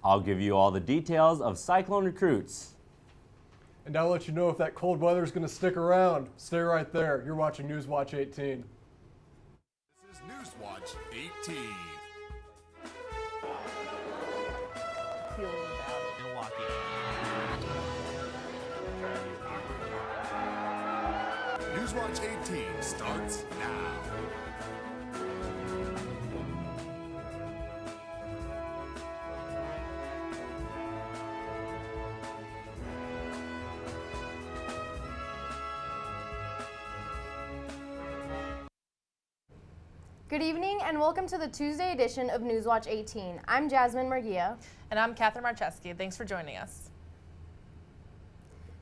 I'll give you all the details of Cyclone recruits. And I'll let you know if that cold weather is going to stick around. Stay right there. You're watching Newswatch 18. This is Newswatch 18. Milwaukee. Newswatch 18 starts now. Good evening and welcome to the Tuesday edition of Newswatch 18. I'm Jazmin, Murguia. And I'm Katherine Marcheski. Thanks for joining us.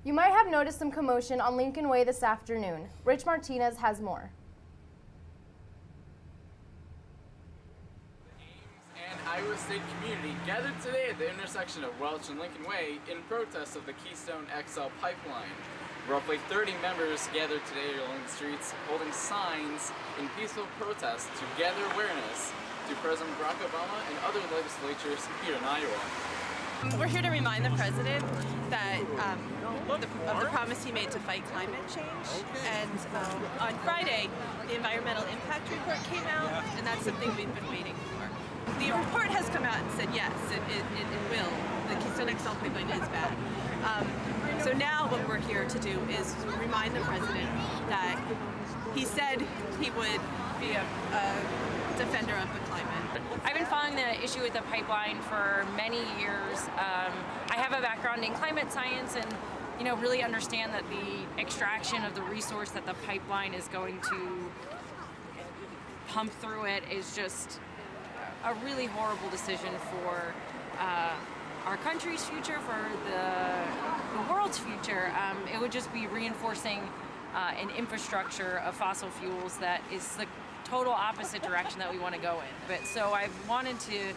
You might have noticed some commotion on Lincoln Way this afternoon. Rich Martinez has more. Ames and Iowa State community gathered today at the intersection of Welch and Lincoln Way in protest of the Keystone XL pipeline. Roughly 30 members gathered today along the streets holding signs in peaceful protest to gather awareness to President Barack Obama and other legislatures here in Iowa. We're here to remind the president that of the promise he made to fight climate change. And on Friday, the environmental impact report came out, and that's something we've been waiting for. The report has come out and said yes, it will. The Keystone XL pipeline is bad. So now what we're here to do is remind the president that he said he would be a defender of the climate. I've been following the issue with the pipeline for many years. I have a background in climate science and really understand that the extraction of the resource that the pipeline is going to pump through it is just a really horrible decision for our country's future, for the world's future. It would just be reinforcing an infrastructure of fossil fuels that is the total opposite direction that we want to go in. But so I've wanted to,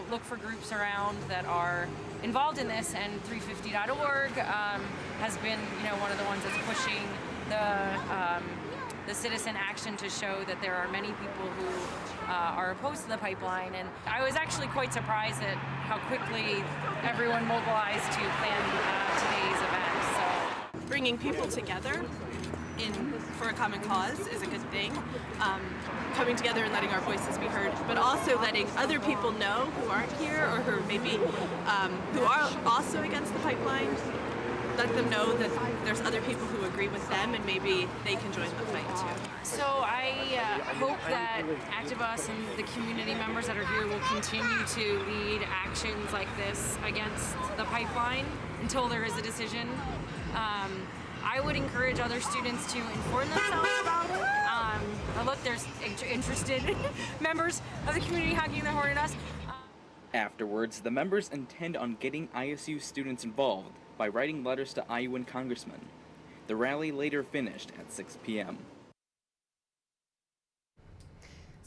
look for groups around that are involved in this, and 350.org has been, one of the ones that's pushing the citizen action to show that there are many people who are opposed to the pipeline. And I was actually quite surprised at how quickly everyone mobilized to plan today's event. So bringing people together for a common cause is a good thing. Coming together and letting our voices be heard, but also letting other people know who aren't here or who maybe who are also against the pipeline. Let them know that there's other people who agree with them and maybe they can join the fight too. So I hope that activists and the community members that are here will continue to lead actions like this against the pipeline until there is a decision. I would encourage other students to inform themselves about it. Look, there's interested members of the community honking their horn at us. Afterwards, the members intend on getting ISU students involved by writing letters to Iowan congressmen. The rally later finished at 6 p.m.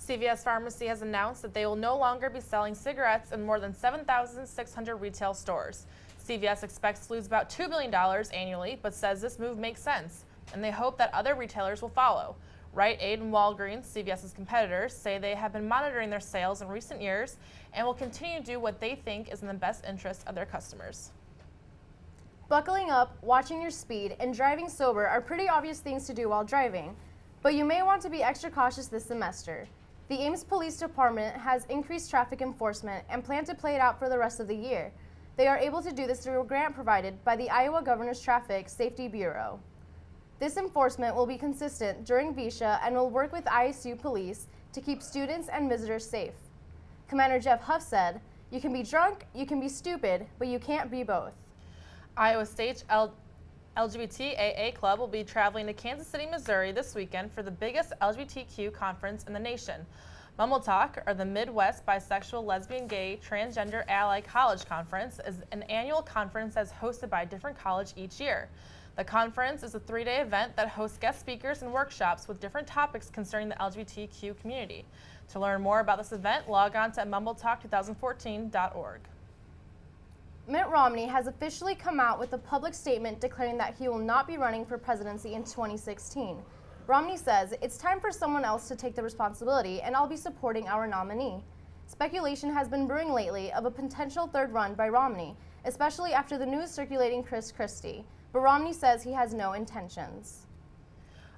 CVS Pharmacy has announced that they will no longer be selling cigarettes in more than 7,600 retail stores. CVS expects to lose about $2 billion annually, but says this move makes sense, and they hope that other retailers will follow. Rite Aid and Walgreens, CVS's competitors, say they have been monitoring their sales in recent years and will continue to do what they think is in the best interest of their customers. Buckling up, watching your speed, and driving sober are pretty obvious things to do while driving, but you may want to be extra cautious this semester. The Ames Police Department has increased traffic enforcement and plan to play it out for the rest of the year. They are able to do this through a grant provided by the Iowa Governor's Traffic Safety Bureau. This enforcement will be consistent during VISHA and will work with ISU police to keep students and visitors safe. Commander Jeff Huff said, "You can be drunk, you can be stupid, but you can't be both." Iowa State's LGBTAA Club will be traveling to Kansas City, Missouri this weekend for the biggest LGBTQ conference in the nation. Mumble Talk, or the Midwest Bisexual, Lesbian, Gay, Transgender Ally College Conference, is an annual conference that's hosted by a different college each year. The conference is a 3-day event that hosts guest speakers and workshops with different topics concerning the LGBTQ community. To learn more about this event, log on to mumbletalk2014.org. Mitt Romney has officially come out with a public statement declaring that he will not be running for presidency in 2016. Romney says, "It's time for someone else to take the responsibility, and I'll be supporting our nominee." Speculation has been brewing lately of a potential third run by Romney, especially after the news circulating Chris Christie, but Romney says he has no intentions.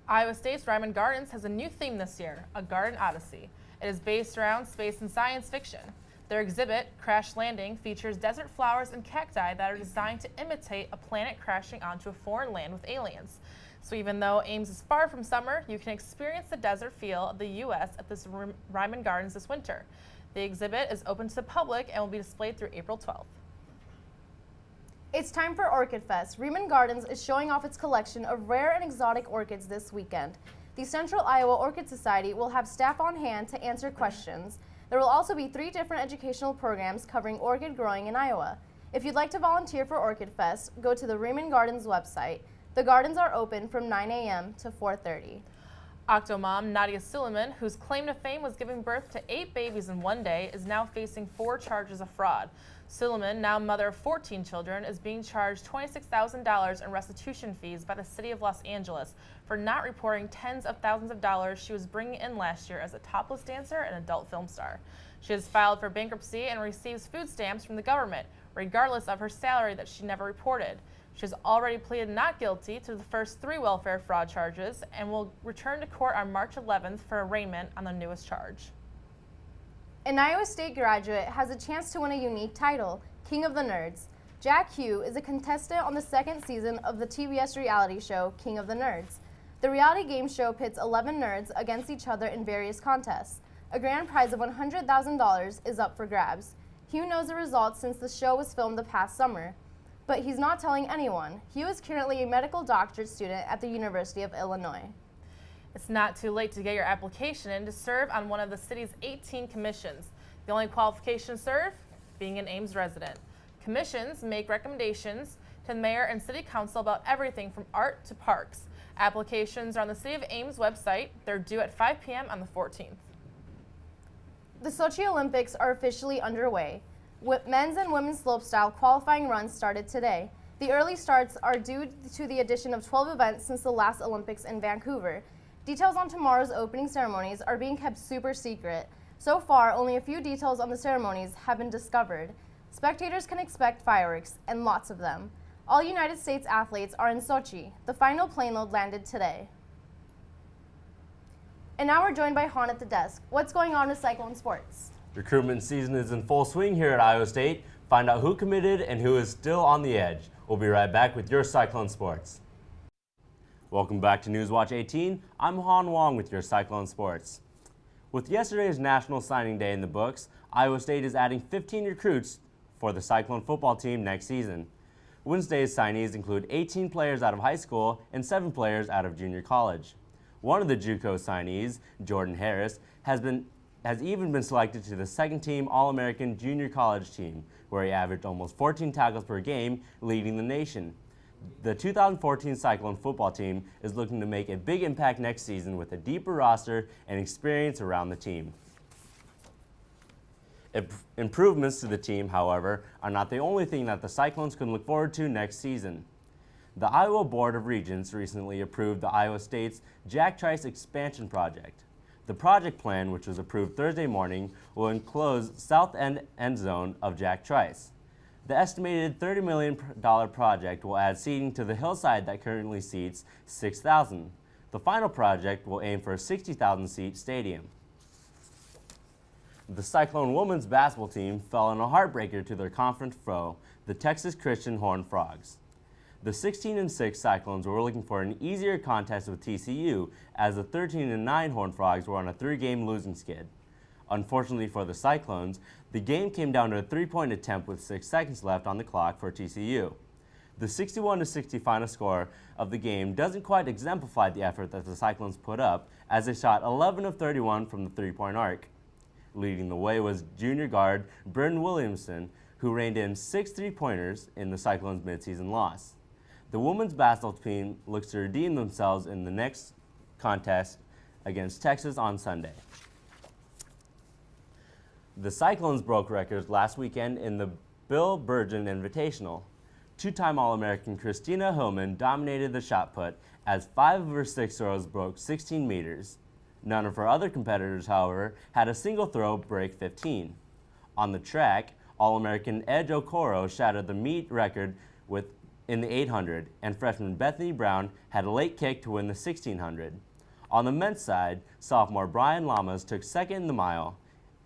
Iowa State's Reiman Gardes has a new theme this year, a garden odyssey. It is based around space and science fiction. Their exhibit, Crash Landing, features desert flowers and cacti that are designed to imitate a planet crashing onto a foreign land with aliens. So even though Ames is far from summer, you can experience the desert feel of the U.S. at this Reiman Gardes this winter. The exhibit is open to the public and will be displayed through April 12th. It's time for Orchidfest. Reiman Gardes is showing off its collection of rare and exotic orchids this weekend. The Central Iowa Orchid Society will have staff on hand to answer questions. There will also be 3 different educational programs covering orchid growing in Iowa. If you'd like to volunteer for Orchidfest, go to the Reiman Gardes website. The gardens are open from 9 a.m. to 4:30. Octomom Nadia Suleiman, whose claim to fame was giving birth to 8 babies in one day, is now facing 4 charges of fraud. Suleiman, now mother of 14 children, is being charged $26,000 in restitution fees by the city of Los Angeles for not reporting tens of thousands of dollars she was bringing in last year as a topless dancer and adult film star. She has filed for bankruptcy and receives food stamps from the government, regardless of her salary that she never reported. She has already pleaded not guilty to the first 3 welfare fraud charges and will return to court on March 11th for arraignment on the newest charge. An Iowa State graduate has a chance to win a unique title, King of the Nerds. Jack Hugh is a contestant on the 2nd season of the TBS reality show, King of the Nerds. The reality game show pits 11 nerds against each other in various contests. A grand prize of $100,000 is up for grabs. Hugh knows the results since the show was filmed the past summer. But he's not telling anyone. Hugh is currently a medical doctorate student at the University of Illinois. It's not too late to get your application in to serve on one of the city's 18 commissions. The only qualification to serve? Being an Ames resident. Commissions make recommendations to the mayor and city council about everything from art to parks. Applications are on the City of Ames website. They're due at 5 p.m. on the 14th. The Sochi Olympics are officially underway. Men's and women's slopestyle qualifying runs started today. The early starts are due to the addition of 12 events since the last Olympics in Vancouver. Details on tomorrow's opening ceremonies are being kept super secret. So far, only a few details on the ceremonies have been discovered. Spectators can expect fireworks, and lots of them. All United States athletes are in Sochi. The final plane load landed today. And now we're joined by Hawn at the desk. What's going on with Cyclone sports? Recruitment season is in full swing here at Iowa State. Find out who committed and who is still on the edge. We'll be right back with your Cyclone sports. Welcome back to Newswatch 18. I'm Hawn Wong with your Cyclone sports. With yesterday's National Signing Day in the books, Iowa State is adding 15 recruits for the Cyclone football team next season. Wednesday's signees include 18 players out of high school and 7 players out of junior college. One of the JUCO signees, Jordan Harris, has even been selected to the second-team All-American Junior College team, where he averaged almost 14 tackles per game, leading the nation. The 2014 Cyclone football team is looking to make a big impact next season with a deeper roster and experience around the team. Improvements to the team, however, are not the only thing that the Cyclones can look forward to next season. The Iowa Board of Regents recently approved the Iowa State's Jack Trice expansion project. The project plan, which was approved Thursday morning, will enclose south end zone of Jack Trice. The estimated $30 million project will add seating to the hillside that currently seats 6,000. The final project will aim for a 60,000-seat stadium. The Cyclone women's basketball team fell in a heartbreaker to their conference foe, the Texas Christian Horned Frogs. The 16-6 Cyclones were looking for an easier contest with TCU, as the 13-9 Horned Frogs were on a 3-game losing skid. Unfortunately for the Cyclones, the game came down to a 3-point attempt with 6 seconds left on the clock for TCU. The 61-60 final score of the game doesn't quite exemplify the effort that the Cyclones put up, as they shot 11 of 31 from the 3-point arc. Leading the way was junior guard Bryn Williamson, who reined in 6 3-pointers in the Cyclones' midseason loss. The women's basketball team looks to redeem themselves in the next contest against Texas on Sunday. The Cyclones broke records last weekend in the Bill Burgeon Invitational. 2-time All-American Christina Hillman dominated the shot put as 5 of her 6 throws broke 16 meters. None of her other competitors, however, had a single throw break 15. On the track, All-American Edge Okoro shattered the meet record in the 800, and freshman Bethany Brown had a late kick to win the 1600. On the men's side, sophomore Brian Lamas took second in the mile,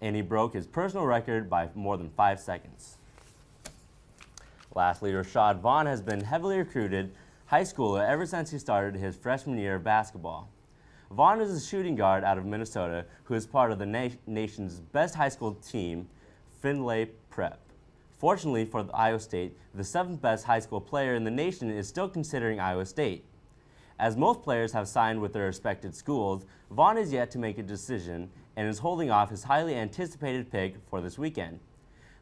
and he broke his personal record by more than 5 seconds. Lastly, Rashad Vaughn has been heavily recruited high schooler ever since he started his freshman year of basketball. Vaughn is a shooting guard out of Minnesota who is part of the nation's best high school team, Findlay Prep. Fortunately for Iowa State, the 7th best high school player in the nation is still considering Iowa State. As most players have signed with their respected schools, Vaughn is yet to make a decision and is holding off his highly anticipated pick for this weekend.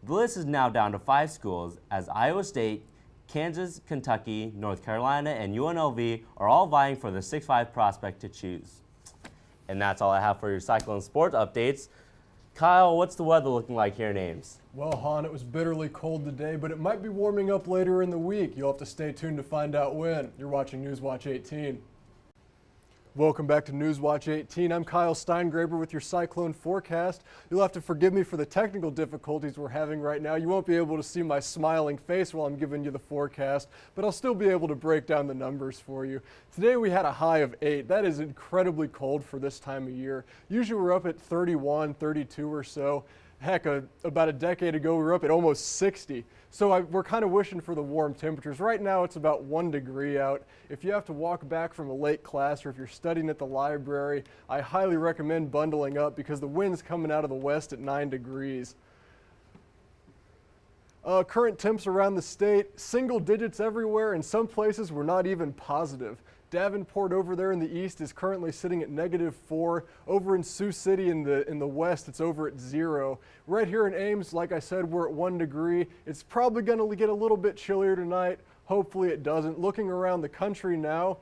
The list is now down to 5 schools as Iowa State, Kansas, Kentucky, North Carolina, and UNLV are all vying for the 6'5 prospect to choose. And that's all I have for your Cyclone sports updates. Kyle, what's the weather looking like here in Ames? Well, Hawn, it was bitterly cold today, but it might be warming up later in the week. You'll have to stay tuned to find out when. You're watching Newswatch 18. Welcome back to Newswatch 18. I'm Kyle Steingraber with your cyclone forecast. You'll have to forgive me for the technical difficulties we're having right now. You won't be able to see my smiling face while I'm giving you the forecast, but I'll still be able to break down the numbers for you. Today we had a high of 8. That is incredibly cold for this time of year. Usually we're up at 31, 32 or so. Heck, about a decade ago we were up at almost 60. So we're kind of wishing for the warm temperatures. Right now it's about 1 degree out. If you have to walk back from a late class or if you're studying at the library, I highly recommend bundling up because the wind's coming out of the west at 9 degrees. Current temps around the state, single digits everywhere. In some places we're not even positive. Davenport over there in the east is currently sitting at -4. Over in Sioux City in the west, it's over at 0. Right here in Ames, like I said, we're at 1 degree. It's probably going to get a little bit chillier tonight. Hopefully it doesn't. Looking around the country now,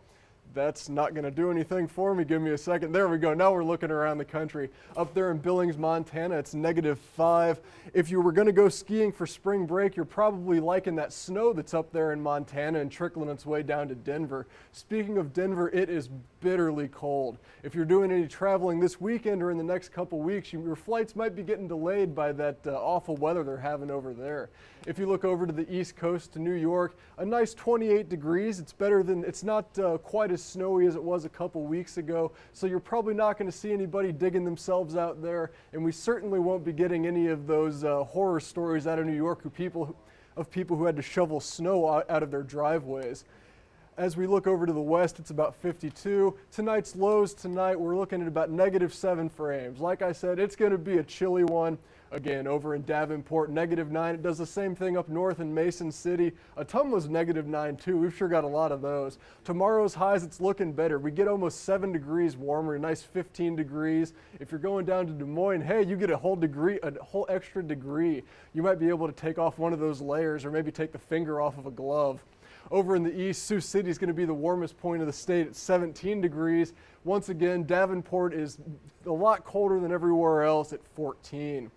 that's not going to do anything for me. Give me a second. There we go. Now we're looking around the country. Up there in Billings, Montana, it's -5. If you were going to go skiing for spring break, you're probably liking that snow that's up there in Montana and trickling its way down to Denver. Speaking of Denver, it is bitterly cold. If you're doing any traveling this weekend or in the next couple weeks, your flights might be getting delayed by that awful weather they're having over there. If you look over to the East Coast to New York, a nice 28 degrees. It's not quite as snowy as it was a couple weeks ago, so you're probably not going to see anybody digging themselves out there, and we certainly won't be getting any of those horror stories out of New York of people who had to shovel snow out of their driveways. As we look over to the west, it's about 52. Tonight's lows tonight, we're looking at about -7 for Ames. Like I said, it's going to be a chilly one. Again, over in Davenport, -9. It does the same thing up north in Mason City. Ottumwa's -9 too. We've sure got a lot of those. Tomorrow's highs, it's looking better. We get almost 7 degrees warmer, a nice 15 degrees. If you're going down to Des Moines, hey, you get a whole extra degree. You might be able to take off one of those layers or maybe take the finger off of a glove. Over in the east, Sioux City is going to be the warmest point of the state at 17 degrees. Once again, Davenport is a lot colder than everywhere else at 14.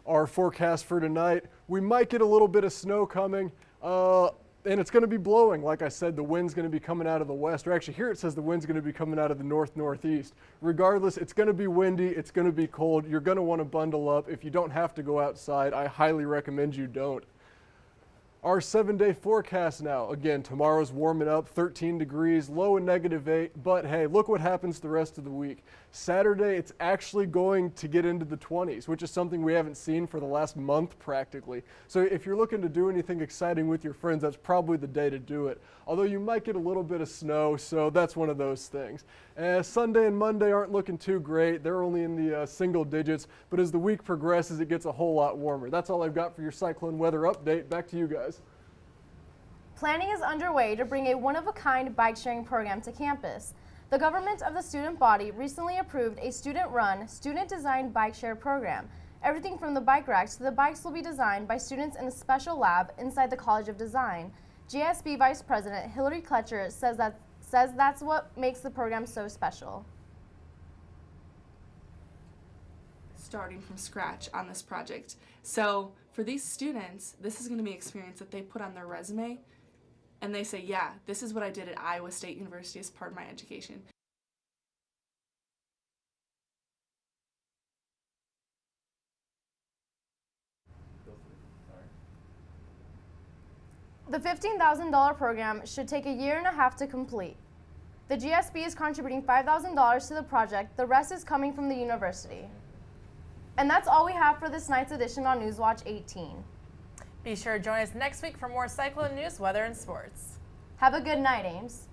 Our forecast for tonight, we might get a little bit of snow coming, and it's going to be blowing. Like I said, the wind's going to be coming out of the west, or actually here it says the wind's going to be coming out of the north-northeast. Regardless, it's going to be windy, it's going to be cold. You're going to want to bundle up. If you don't have to go outside, I highly recommend you don't. Our 7-day forecast now. Again, tomorrow's warming up, 13 degrees, low and -8, but hey, look what happens the rest of the week. Saturday, it's actually going to get into the 20s, which is something we haven't seen for the last month practically. So if you're looking to do anything exciting with your friends, that's probably the day to do it. Although you might get a little bit of snow, so that's one of those things. Sunday and Monday aren't looking too great. They're only in the single digits, but as the week progresses, it gets a whole lot warmer. That's all I've got for your cyclone weather update. Back to you guys. Planning is underway to bring a one-of-a-kind bike-sharing program to campus. The government of the student body recently approved a student-run, student-designed bike share program. Everything from the bike racks to the bikes will be designed by students in a special lab inside the College of Design. GSB Vice President Hillary Kletcher says that's what makes the program so special. Starting from scratch on this project. So for these students, this is going to be an experience that they put on their resume and they say, yeah, this is what I did at Iowa State University as part of my education. The $15,000 program should take a year and a half to complete. The GSB is contributing $5,000 to the project. The rest is coming from the university. And that's all we have for this night's edition on Newswatch 18. Be sure to join us next week for more Cyclone news, weather, and sports. Have a good night, Ames.